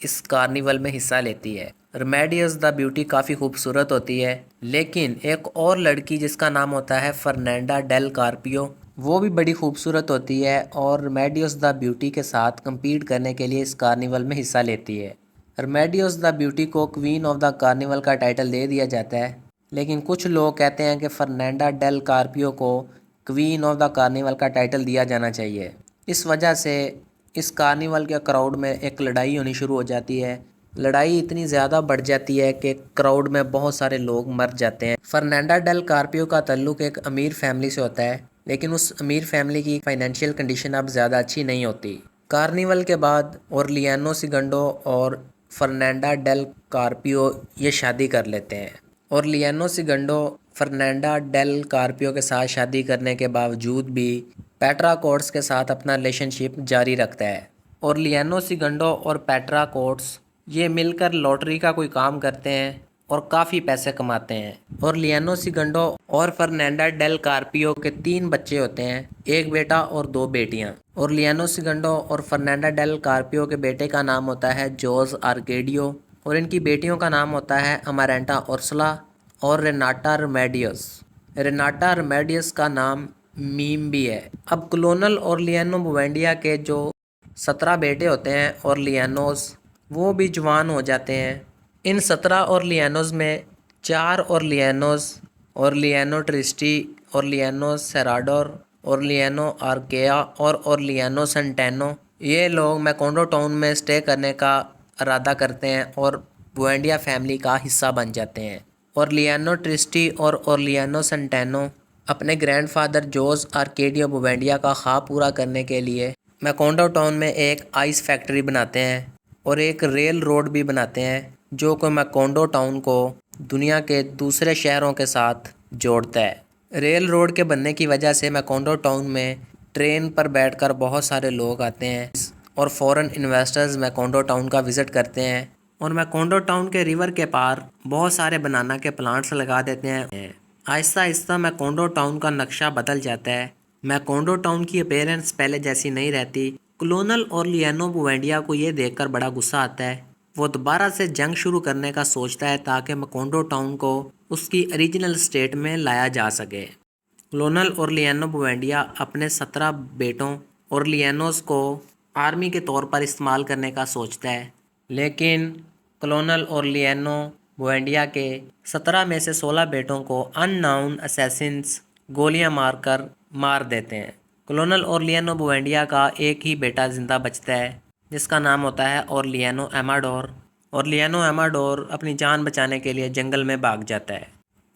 इस कार्निवल में हिस्सा लेती है। रेमेडियस द ब्यूटी काफ़ी खूबसूरत होती है, लेकिन एक और लड़की जिसका नाम होता है फर्नांडा डेल कार्पियो, वो भी बड़ी खूबसूरत होती है और रेमेडियस द ब्यूटी के साथ compete करने के लिए इस कार्निवल में हिस्सा लेती है। रेमेडियस द ब्यूटी को क्वीन ऑफ द कार्निवल का टाइटल दे दिया जाता है, लेकिन कुछ लोग कहते हैं कि फर्नांडा डेल कार्पियो को क्वीन ऑफ द कार्निवल का टाइटल दिया जाना चाहिए। इस वजह से इस कार्निवल के क्राउड में एक लड़ाई होनी शुरू हो जाती है। लड़ाई इतनी ज़्यादा बढ़ जाती है कि क्राउड में बहुत सारे लोग मर जाते हैं। फर्नांडा डेल कार्पियो का ताल्लुक एक अमीर फैमिली से होता है, लेकिन उस अमीर फैमिली की फाइनेंशियल कंडीशन अब ज़्यादा अच्छी नहीं होती। कार्निवल के बाद ओरलियानो सिगंडो और फर्नांडा डेल कार्पियो ये शादी कर लेते हैं। ओरलियानो सिगंडो फर्नांडा डेल कार्पियो के साथ शादी करने के बावजूद भी पेट्रा कोट्स के साथ अपना रिलेशनशिप जारी रखता है। ओरलियानो सिगंडो और पेट्रा कोट्स ये मिलकर लॉटरी का कोई काम करते हैं और काफ़ी पैसे कमाते हैं। ओरलियानो सिगंडो और फर्नांडा डेल कार्पियो के 3 बच्चे होते हैं, एक बेटा और 2 बेटियां। ओरलियानो सिगंडो और फर्नांडा डेल कार्पियो के बेटे का नाम होता है जोस आर्केडियो और इनकी बेटियों का नाम होता है अमारेंटा उर्सुला और रेनाटा रेमेडियस। रेनाटा रेमेडियस का नाम मीम भी है। अब क्लोनल ओरलियानो बुएंडिया के जो 17 बेटे होते हैं ओरलियानोस, वो भी जवान हो जाते हैं। इन 17 ओरलियानोस में 4 ओरलियानोस, ओरलियानो ट्रिस्टी, ओरलियानो सेराडोर, ओरलियानो आर्केया और ओरलियानो सेंटेनो, ये लोग मैकोंडो टाउन में स्टे करने का इरादा करते हैं और बुएंडिया फैमिली का हिस्सा बन जाते हैं। ओरलियानो ट्रिस्टी और ओरलियानो सेंटेनो अपने ग्रैंडफादर जोस आर्केडियो बुएंडिया का ख्वाब पूरा करने के लिए मैकोंडो टाउन में एक आइस फैक्ट्री बनाते हैं और एक रेल रोड भी बनाते हैं, जो कि मैकोंडो टाउन को दुनिया के दूसरे शहरों के साथ जोड़ता है। रेल रोड के बनने की वजह से मैकोंडो टाउन में ट्रेन पर बैठकर बहुत सारे लोग आते हैं और फॉरेन इन्वेस्टर्स मैकोंडो टाउन का विज़िट करते हैं और मैकोंडो टाउन के रिवर के पार बहुत सारे बनाना के प्लांट्स लगा देते हैं। आहिस्ता आहिस्ता मैकोंडो टाउन का नक्शा बदल जाता है। मैकोंडो टाउन की अपीयरेंस पहले जैसी नहीं रहती। क्लोनल ओरलियानो बुएंडिया को ये देखकर बड़ा गुस्सा आता है। वो दोबारा से जंग शुरू करने का सोचता है ताकि मैकोंडो टाउन को उसकी ओरिजिनल स्टेट में लाया जा सके। क्लोनल ओरलियानो बुएंडिया अपने 17 बेटों ओरलियानोस को आर्मी के तौर पर इस्तेमाल करने का सोचता है, लेकिन क्लोनल ओरलियानो बुएंडिया के 17 में से 16 बेटों को अननाउन असैसिन्स गोलियां मारकर मार देते हैं। क्लोनल ओरलियानो बुएंडिया का एक ही बेटा जिंदा बचता है, जिसका नाम होता है ओरलियानो एमाडोर। ओरलियानो एमाडोर अपनी जान बचाने के लिए जंगल में भाग जाता है।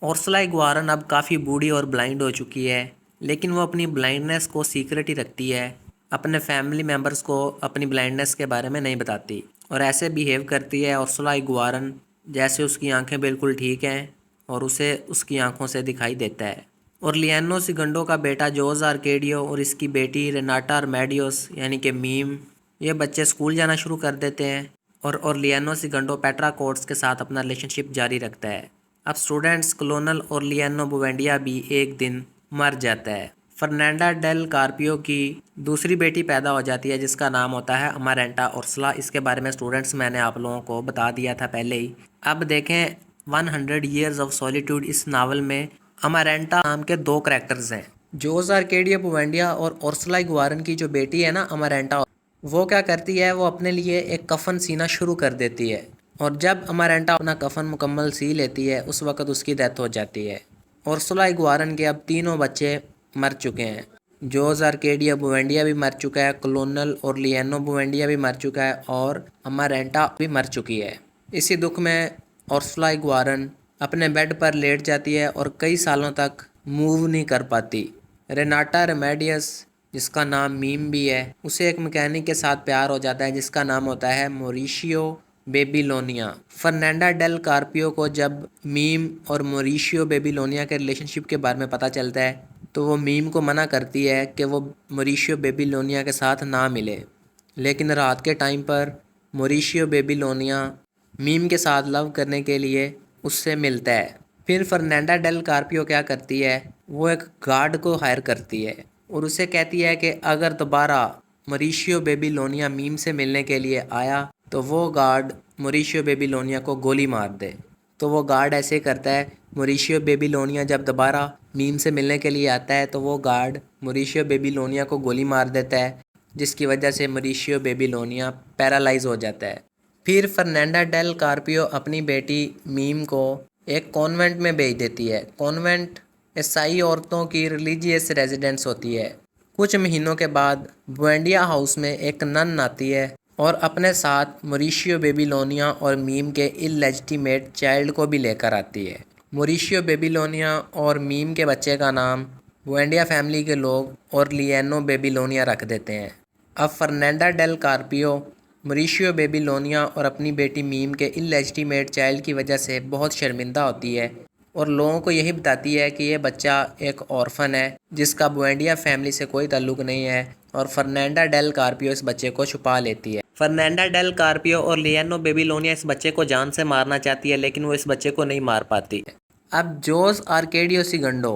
उर्सुला इगुआरन अब काफ़ी बूढ़ी और ब्लाइंड हो चुकी है, लेकिन वो अपनी ब्लाइंडनेस को सीक्रेट ही रखती है। अपने फैमिली मेम्बर्स को अपनी ब्लाइंडनेस के बारे में नहीं बताती और ऐसे बिहेव करती है उर्सुला इगुआरन जैसे उसकी आंखें बिल्कुल ठीक हैं और उसे उसकी आंखों से दिखाई देता है। ओरलियानो सिगंडो का बेटा जोस आर्केडियो और इसकी बेटी रेनाटा रेमेडियोस यानी कि मीम, ये बच्चे स्कूल जाना शुरू कर देते हैं और ओरलियानो सिगंडो पेट्रा कोट्स के साथ अपना रिलेशनशिप जारी रखता है। अब स्टूडेंट्स, क्लोनल ओरलियानो बुएंडिया भी एक दिन मर जाता है। फर्नांडा डेल कार्पियो की दूसरी बेटी पैदा हो जाती है जिसका नाम होता है अमारेंटा उर्सुला। इसके बारे में स्टूडेंट्स मैंने आप लोगों को बता दिया था पहले ही। अब देखें 100 ईयर्स ऑफ सॉलिट्यूड, इस नावल में अमारेंटा नाम के 2 करैक्टर्स हैं। जोस आर्केडियो बुएंडिया और उर्सुला इगुआरन की जो बेटी है ना अमारेंटा, वो क्या करती है, वो अपने लिए एक कफन सीना शुरू कर देती है और जब अमारेंटा अपना कफन मुकम्मल सी लेती है उस वक़्त उसकी डेथ हो जाती है। उर्सुला इगुआरन के अब तीनों बच्चे मर चुके हैं। जोस आर्केडियो बुएंडिया भी मर चुका है, क्लोनल ओरलियानो बुएंडिया भी मर चुका है और अमारेंटा भी मर चुकी है। इसी दुख में उर्सुला इगुआरन अपने बेड पर लेट जाती है और कई सालों तक मूव नहीं कर पाती। रेनाटा रेमेडियस, जिसका नाम मीम भी है, उसे एक मैकेनिक के साथ प्यार हो जाता है जिसका नाम होता है मोरिशियो बेबीलोनिया। फर्नांडा डेल कार्पियो को जब मीम और मॉरिशियो बेबीलोनिया के रिलेशनशिप के बारे में पता चलता है तो वो मीम को मना करती है कि वो मॉरिशियो बेबीलोनिया के साथ ना मिले, लेकिन रात के टाइम पर मॉरिशियो बेबीलोनिया मीम के साथ लव करने के लिए उससे मिलता है। फिर फर्नांडा डेल कार्पियो क्या करती है, वो एक गार्ड को हायर करती है और उसे कहती है कि अगर दोबारा मॉरिशियो बेबीलोनिया मीम से मिलने के लिए आया तो वो गार्ड मॉरिशियो बेबीलोनिया को गोली मार दे। तो वो गार्ड ऐसे करता है। मॉरिशियो बेबीलोनिया जब दोबारा मीम से मिलने के लिए आता है तो वो गार्ड मॉरिशियो बेबीलोनिया को गोली मार देता है, जिसकी वजह से मॉरिशियो बेबीलोनिया पैरालाइज हो जाता है। फिर फर्नांडा डेल कार्पियो अपनी बेटी मीम को एक कॉन्वेंट में भेज देती है। कॉन्वेंट ईसाई औरतों की रिलीजियस रेजिडेंस होती है। कुछ महीनों के बाद बुएंडिया हाउस में एक नन आती है और अपने साथ मॉरिशियो बेबीलोनिया और मीम के इललेजिटिमेट चाइल्ड को भी लेकर आती है। मॉरिशियो बेबीलोनिया और मीम के बच्चे का नाम बुएंडिया फैमिली के लोग और लिएनो बेबीलोनिया रख देते हैं। अब फर्नांडा डेल कार्पियो मॉरिशियो बेबीलोनिया और अपनी बेटी मीम के इललेजिटिमेट चाइल्ड की वजह से बहुत शर्मिंदा होती है और लोगों को यही बताती है कि ये बच्चा एक ऑर्फन है जिसका बुएंडिया फैमिली से कोई ताल्लुक नहीं है, और फर्नांडा डेल कार्पियो इस बच्चे को छुपा लेती है। फर्नांडा डेल कार्पियो और लिएनो बेबीलोनिया इस बच्चे को जान से मारना चाहती है, लेकिन वो इस बच्चे को नहीं मार पाती है। अब जोस आर्केडियो सिगंडो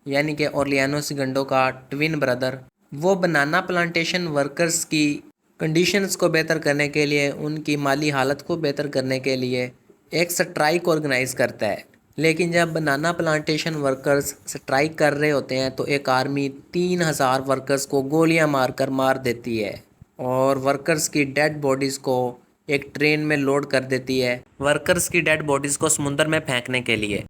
यानी कि ओरलियानो सिगंडो का ट्विन ब्रदर, वो बनाना प्लांटेशन वर्कर्स की कंडीशंस को बेहतर करने के लिए, उनकी माली हालत को बेहतर करने के लिए एक स्ट्राइक ऑर्गेनाइज करता है। लेकिन जब बनाना प्लांटेशन वर्कर्स स्ट्राइक कर रहे होते हैं तो एक आर्मी 3000 वर्कर्स को गोलियां मारकर मार देती है और वर्कर्स की डेड बॉडीज़ को एक ट्रेन में लोड कर देती है, वर्कर्स की डेड बॉडीज़ को समुद्र में फेंकने के लिए।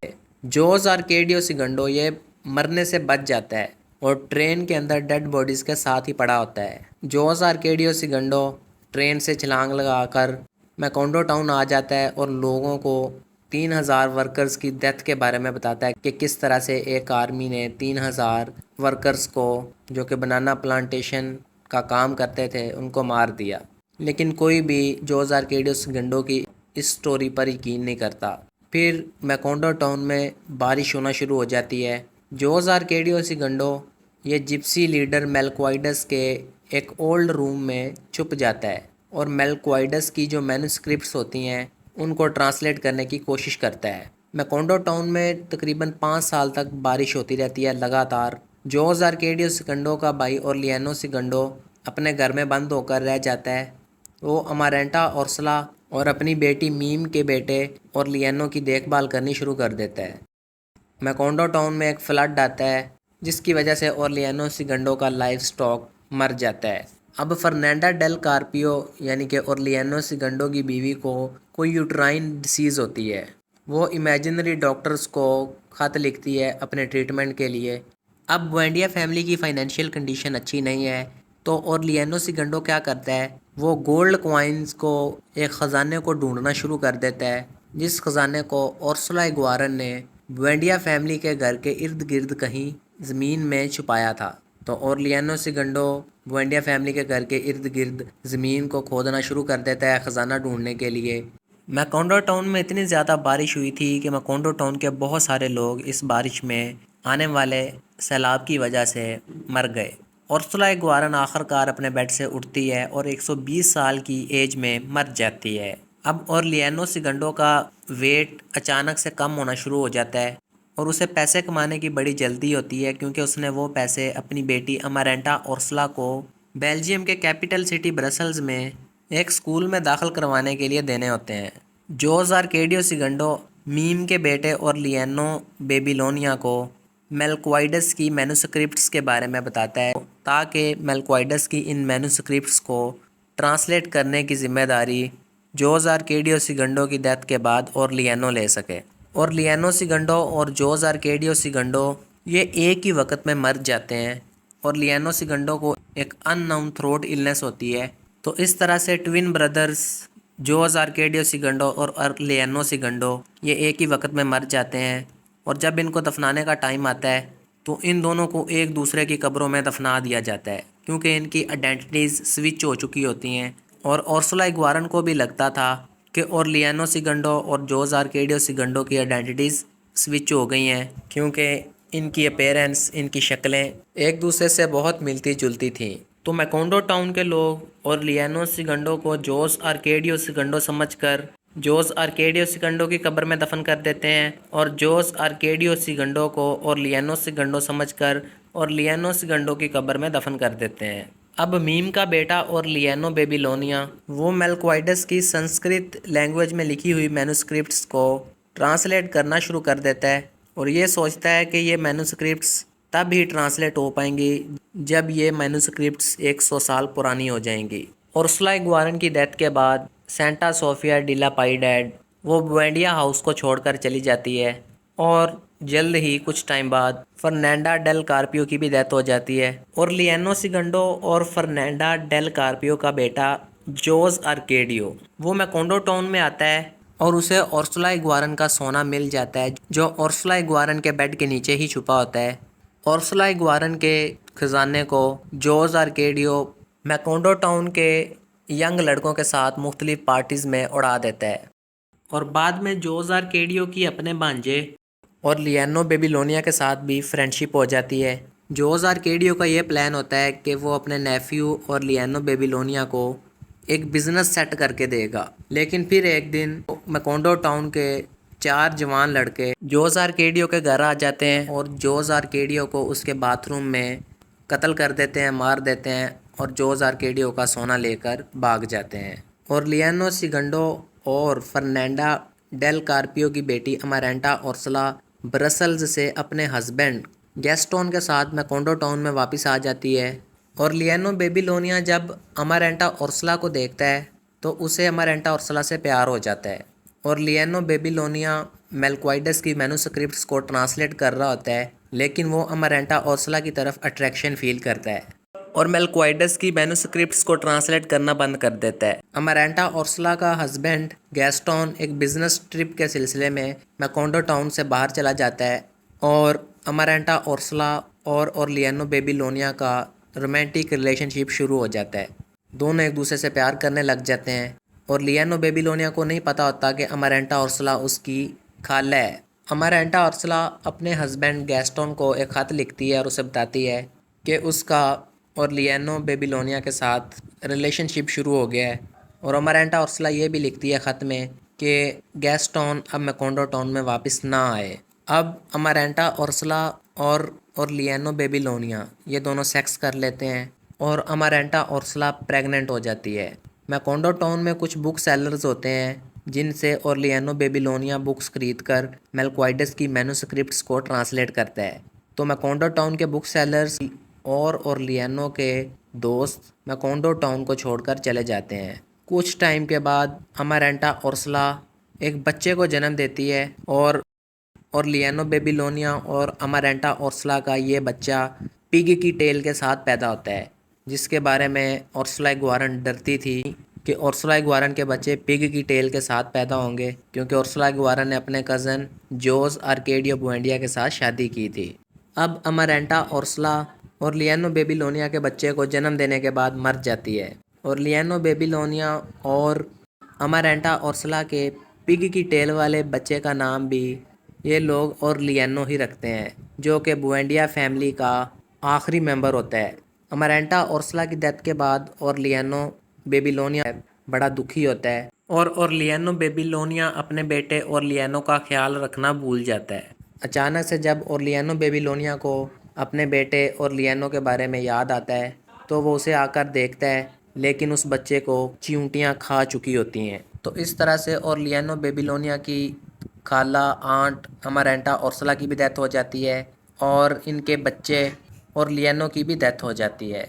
जोस आर्केडियो सिगंडो ये मरने से बच जाता है और ट्रेन के अंदर डेड बॉडीज़ के साथ ही पड़ा होता है। जोस आर्केडियो सिगंडो ट्रेन से छलांग लगाकर मैकोंडो टाउन आ जाता है और लोगों को 3000 वर्कर्स की डेथ के बारे में बताता है कि किस तरह से एक आर्मी ने 3000 वर्कर्स को, जो कि बनाना प्लांटेशन का काम करते थे, उनको मार दिया। लेकिन कोई भी जोस आर्केडियो सिगंडो की इस स्टोरी पर यकीन नहीं करता। फिर मैकोंडो टाउन में बारिश होना शुरू हो जाती है। जोस आर्केडियो सिगंडो ये जिप्सी लीडर मेलक्वाइडस के एक ओल्ड रूम में छुप जाता है और मेलक्वाइडस की जो मैन्युस्क्रिप्ट्स होती हैं उनको ट्रांसलेट करने की कोशिश करता है। मैकोंडो टाउन में तकरीबन 5 साल तक बारिश होती रहती है लगातार। जोस आर्केडियो सिगंडो का भाई ओरलियानो सिगंडो अपने घर में बंद होकर रह जाता है। वो अमारेंटा ओर्सला और अपनी बेटी मीम के बेटे ओरलियानो की देखभाल करनी शुरू कर देता है। मैकोंडो टाउन में एक फ्लड आता है जिसकी वजह से ओरलियानो सिगंडो का लाइफ स्टॉक मर जाता है। अब फर्नांडा डेल कार्पियो यानी कि ओरलियानो सिगंडो की बीवी को कोई यूट्राइन डिसीज़ होती है। वो इमेजिनरी डॉक्टर्स को ख़त लिखती है अपने ट्रीटमेंट के लिए। अब बुएंडिया फैमिली की फ़ाइनेंशियल कंडीशन अच्छी नहीं है तो ओरलियानो सिगंडो क्या करता है, वो गोल्ड कॉइन्स को एक ख़जाने को ढूंढना शुरू कर देता है, जिस ख़जाने को उर्सुला इग्वारन ने बुएंडिया फैमिली के घर के इर्द गिर्द कहीं ज़मीन में छुपाया था। तो ओरलियानो सिगंडो बुएंडिया फैमिली के घर के इर्द गिर्द ज़मीन को खोदना शुरू कर देता है ख़जाना ढूंढने के लिए। मैकोंडो टाउन में इतनी ज़्यादा बारिश हुई थी कि मैकोंडो टाउन के बहुत सारे लोग इस बारिश में आने वाले सैलाब की वजह से मर गए। उर्सुला इग्वारन आखिरकार अपने बेड से उठती है और 120 साल की एज में मर जाती है। अब ओरलियानो सिगंडो का वेट अचानक से कम होना शुरू हो जाता है और उसे पैसे कमाने की बड़ी जल्दी होती है, क्योंकि उसने वो पैसे अपनी बेटी अमारेंटा ओर्सला को बेल्जियम के कैपिटल सिटी ब्रसल्स में एक स्कूल में दाखिल करवाने के लिए देने होते हैं। जोस आर्केडियो सिगंडो मीम के बेटे ओरलियानो बेबीलोनिया को मेलक्वाइडस की मैन्युस्क्रिप्ट्स के बारे में बताता है ताकि मेलक्वाइडस की इन मैन्युस्क्रिप्ट्स को ट्रांसलेट करने की जिम्मेदारी जोस आर्केडियो सिगंडो की डेथ के बाद ओरलियानो ले सके। ओरलियानो सिगंडो और जोस आर्केडियो सिगंडो ये एक ही वक्त में मर जाते हैं। ओरलियानो सिगंडो को एक अननोन थ्रोट इलनेस होती है। तो इस तरह से ट्विन ब्रदर्स जोस आर्केडियो सिगंडो और ओरलियानो सिगंडो ये एक ही वक्त में मर जाते हैं और जब इनको दफनाने का टाइम आता है तो इन दोनों को एक दूसरे की कब्रों में दफना दिया जाता है, क्योंकि इनकी आइडेंटिटीज़ स्विच हो चुकी होती हैं। और उर्सुला इग्वारन को भी लगता था कि ओरलियानो सिगंडो और जोस आर्केडियो सिगंडो की आइडेंटिटीज़ स्विच हो गई हैं, क्योंकि इनकी अपीयरेंस, इनकी शक्लें एक दूसरे से बहुत मिलती जुलती थीं। तो मैकोंडो टाउन के लोग ओरलियानो सिगंडो को जोस आर्केडियो सिगंडो समझकर जोस आर्केडियो सिगंडो की कब्र में दफन कर देते हैं, और जोस आर्केडियो सिगंडो को ओरलियानो सिगंडो समझकर ओरलियानो सिगंडो की कब्र में दफन कर देते हैं। अब मीम का बेटा ओरलियानो बेबीलोनिया वो मेलक्वाइडस की संस्कृत लैंग्वेज में लिखी हुई मैन्युस्क्रिप्ट्स को ट्रांसलेट करना शुरू कर देता है, और ये सोचता है कि ये मैन्युस्क्रिप्ट्स तब ही ट्रांसलेट हो पाएंगी जब ये मैन्युस्क्रिप्ट्स 100 साल पुरानी हो जाएंगी। उर्सुला इग्वारन की डेथ के बाद सेंटा सोफिया डिला पाइडेड वो बुएंडिया हाउस को छोड़कर चली जाती है, और जल्द ही कुछ टाइम बाद फर्नांडा डेल कार्पियो की भी डेथ हो जाती है। और लियानो सिगंडो और फर्नांडा डेल कार्पियो का बेटा जोस आर्केडियो वो मैकोंडो टाउन में आता है, और उसे उर्सुला इग्वारन का सोना मिल जाता है, जो उर्सुला इग्वारन के बेड के नीचे ही छुपा होता है। उर्सुला इग्वारन के खजाने को जोस आर्केडियो मैकोंडो टाउन के यंग लड़कों के साथ मुख्तलिफ पार्टीज़ में उड़ा देता है, और बाद में जोस आर्केडियो की अपने भांजे और लियानो बेबीलोनिया के साथ भी फ्रेंडशिप हो जाती है। जोस आर्केडियो का ये प्लान होता है कि वो अपने नेफ्यू और लियानो बेबीलोनिया को एक बिज़नेस सेट करके देगा, लेकिन फिर एक दिन मैकोंडो टाउन के 4 जवान लड़के जोस आर्केडियो के घर आ जाते हैं, और जोस आर्केडियो को उसके बाथरूम में कत्ल कर देते हैं, मार देते हैं, और जोस आर्केडियो का सोना लेकर भाग जाते हैं। और लियानो सिगंडो और फर्नांडा डेल कार्पियो की बेटी अमारेंटा उर्सुला ब्रसल्स से अपने हस्बैंड गैस्टोन के साथ मैकोंडो टाउन में वापस आ जाती है। और लियानो बेबीलोनिया जब अमारेंटा उर्सुला को देखता है तो उसे अमारेंटा उर्सुला से प्यार हो जाता है, और लियानो बेबीलोनिया मेलक्वाइडस की मैन्युस्क्रिप्ट्स को ट्रांसलेट कर रहा होता है, लेकिन वो अमारेंटा उर्सुला की तरफ अट्रैक्शन फील करता है और मेलक्वाइडस की मैन्युस्क्रिप्ट्स को ट्रांसलेट करना बंद कर देता है। अमारेंटा उर्सुला का हस्बैंड गैस्टोन एक बिजनेस ट्रिप के सिलसिले में मैकोंडो टाउन से बाहर चला जाता है, और अमारेंटा उर्सुला और लियानो बेबीलोनिया का रोमांटिक रिलेशनशिप शुरू हो जाता है। दोनों एक दूसरे से प्यार करने लग जाते हैं, और लियानो बेबीलोनिया को नहीं पता होता कि अमारेंटा उर्सुला उसकी खाला है। अमारेंटा उर्सुला अपने हस्बैंड गैस्टोन को एक ख़त लिखती है और उसे बताती है कि उसका और लियानो बेबीलोनिया के साथ रिलेशनशिप शुरू हो गया है, और अमारेंटा उर्सुला ये भी लिखती है ख़त में कि गैस्टोन अब मैकोंडो टाउन में वापस ना आए। अब अमारेंटा उर्सुला और लियानो बेबीलोनिया ये दोनों सेक्स कर लेते हैं, और अमारेंटा उर्सुला प्रेग्नेंट हो जाती है। मैकोंडो टाउन में कुछ बुक सेलर्स होते हैं जिनसे ओरलियानो बेबीलोनिया बुक्स खरीदकर मेलक्वाइडस की मैन्युस्क्रिप्ट्स को ट्रांसलेट करता है। तो मैकोंडो टाउन के बुक सेलर्स और ओरलियानो के दोस्त मैकोंडो टाउन को छोड़कर चले जाते हैं। कुछ टाइम के बाद अमारेंटा उर्सुला एक बच्चे को जन्म देती है, और लियानो बेबीलोनिया और अमारेंटा उर्सुला का ये बच्चा पिग की टेल के साथ पैदा होता है, जिसके बारे में उर्सुला इग्वारन डरती थी कि उर्सुला इग्वारन के बच्चे पिग की टेल के साथ पैदा होंगे, क्योंकि उर्सुला इग्वारन ने अपने कज़न जोस आर्केडियो बुएंडिया के साथ शादी की थी। अब अमारेंटा उर्सुला और लियानो बेबीलोनिया के बच्चे को जन्म देने के बाद मर जाती है, और लियानो बेबीलोनिया और अमारेंटा उर्सुला के पिग की टेल वाले बच्चे का नाम भी ये लोग और लियानो ही रखते हैं, जो कि बुएंडिया फैमिली का आखिरी मेंबर होता है। अमारेंटा उर्सुला की डेथ के बाद और लियानो बेबीलोनिया बड़ा दुखी होता है, और लियानो बेबीलोनिया अपने बेटे और लियानो का ख्याल रखना भूल जाता है। अचानक से जब ओरलियानो बेबीलोनिया को अपने बेटे और लियानो के बारे में याद आता है, तो वो उसे आकर देखता है, लेकिन उस बच्चे को चींटियाँ खा चुकी होती हैं। तो इस तरह से ओरलियानो बेबीलोनिया की खाला आंट अमारेंटा उर्सुला की भी डेथ हो जाती है, और इनके बच्चे ओरलियानो की भी डेथ हो जाती है।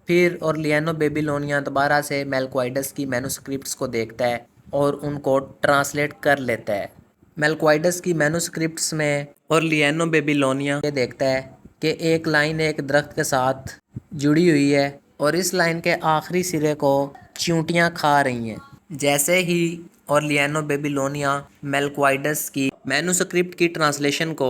फिर ओरलियानो बेबीलोनिया दोबारा से मेलक्वाइडस की मैन्युस्क्रिप्ट्स को देखता है और उनको ट्रांसलेट कर लेता है। मेलक्वाइडस की मैन्युस्क्रिप्ट्स में ओरलियानो बेबीलोनिया ये देखता है कि एक लाइन एक दरख्त के साथ जुड़ी हुई है, और इस लाइन के आखिरी सिरे को चींटियाँ खा रही हैं। जैसे ही ओरलियानो बेबीलोनिया मेलक्वाइडस की मैन्युस्क्रिप्ट की ट्रांसलेशन को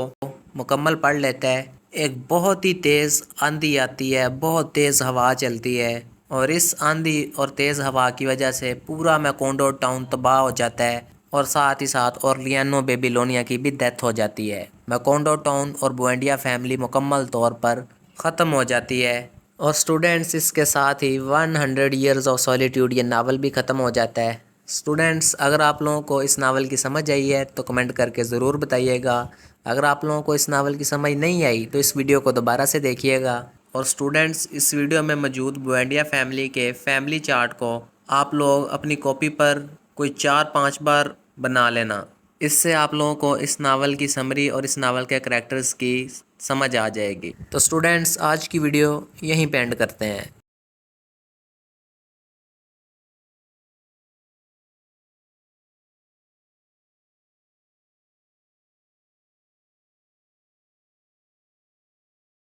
मुकम्मल पढ़ लेता है, एक बहुत ही तेज़ आंधी आती है, बहुत तेज़ हवा चलती है, और इस आंधी और तेज़ हवा की वजह से पूरा मैकोंडो टाउन तबाह हो जाता है और साथ ही साथ ओरलियानो बेबीलोनिया की भी डेथ हो जाती है। मैकोंडो टाउन और बुएंडिया फैमिली मुकम्मल तौर पर ख़त्म हो जाती है। और स्टूडेंट्स इसके साथ ही 100 ईयर्स ऑफ सॉलिट्यूड ये नावल भी ख़त्म हो जाता है। स्टूडेंट्स, अगर आप लोगों को इस नावल की समझ आई है तो कमेंट करके ज़रूर बताइएगा। अगर आप लोगों को इस नावल की समझ नहीं आई तो इस वीडियो को दोबारा से देखिएगा। और स्टूडेंट्स, इस वीडियो में मौजूद बुएंडिया फैमिली के फैमिली चार्ट को आप लोग अपनी कॉपी पर कोई 4-5 बार बना लेना। इससे आप लोगों को इस नावल की समरी और इस नावल के करैक्टर्स की समझ आ जाएगी। तो स्टूडेंट्स, आज की वीडियो यहीं पे एंड करते हैं।